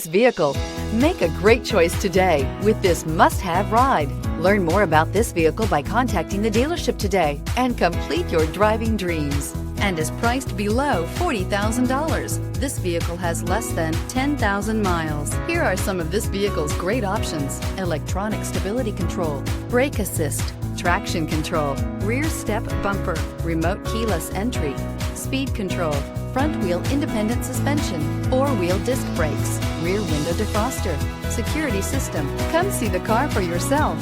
this vehicle. Make a great choice today with this must-have ride. Learn more about this vehicle by contacting the dealership today and complete your driving dreams. And is priced below $40,000. This vehicle has less than 10,000 miles. Here are some of this vehicle's great options: electronic stability control, brake assist, traction control, rear step bumper, remote keyless entry, speed control, front wheel independent suspension, four-wheel disc brakes, rear window defroster, security system. Come see the car for yourself.